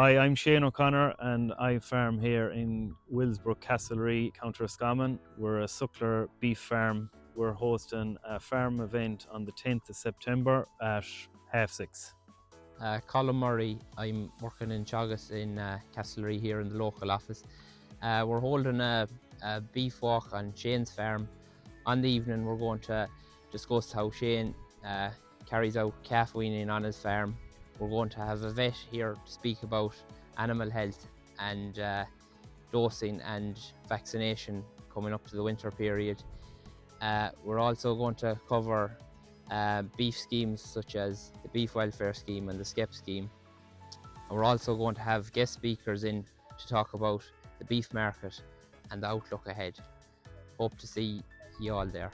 Hi, I'm Shane O'Connor and I farm here in Willsbrook, Castlerea, County Roscommon. We're a Suckler beef farm. We're hosting a farm event on the 10th of September at 6:30. Colin Murray, I'm working in Teagasc in Castlerea here in the local office. We're holding a beef walk on Shane's farm. On the evening we're going to discuss how Shane carries out calf weaning on his farm. We're going to have a vet here to speak about animal health and dosing and vaccination coming up to the winter period. We're also going to cover beef schemes such as the beef welfare scheme and the SCEP scheme. And we're also going to have guest speakers in to talk about the beef market and the outlook ahead. Hope to see you all there.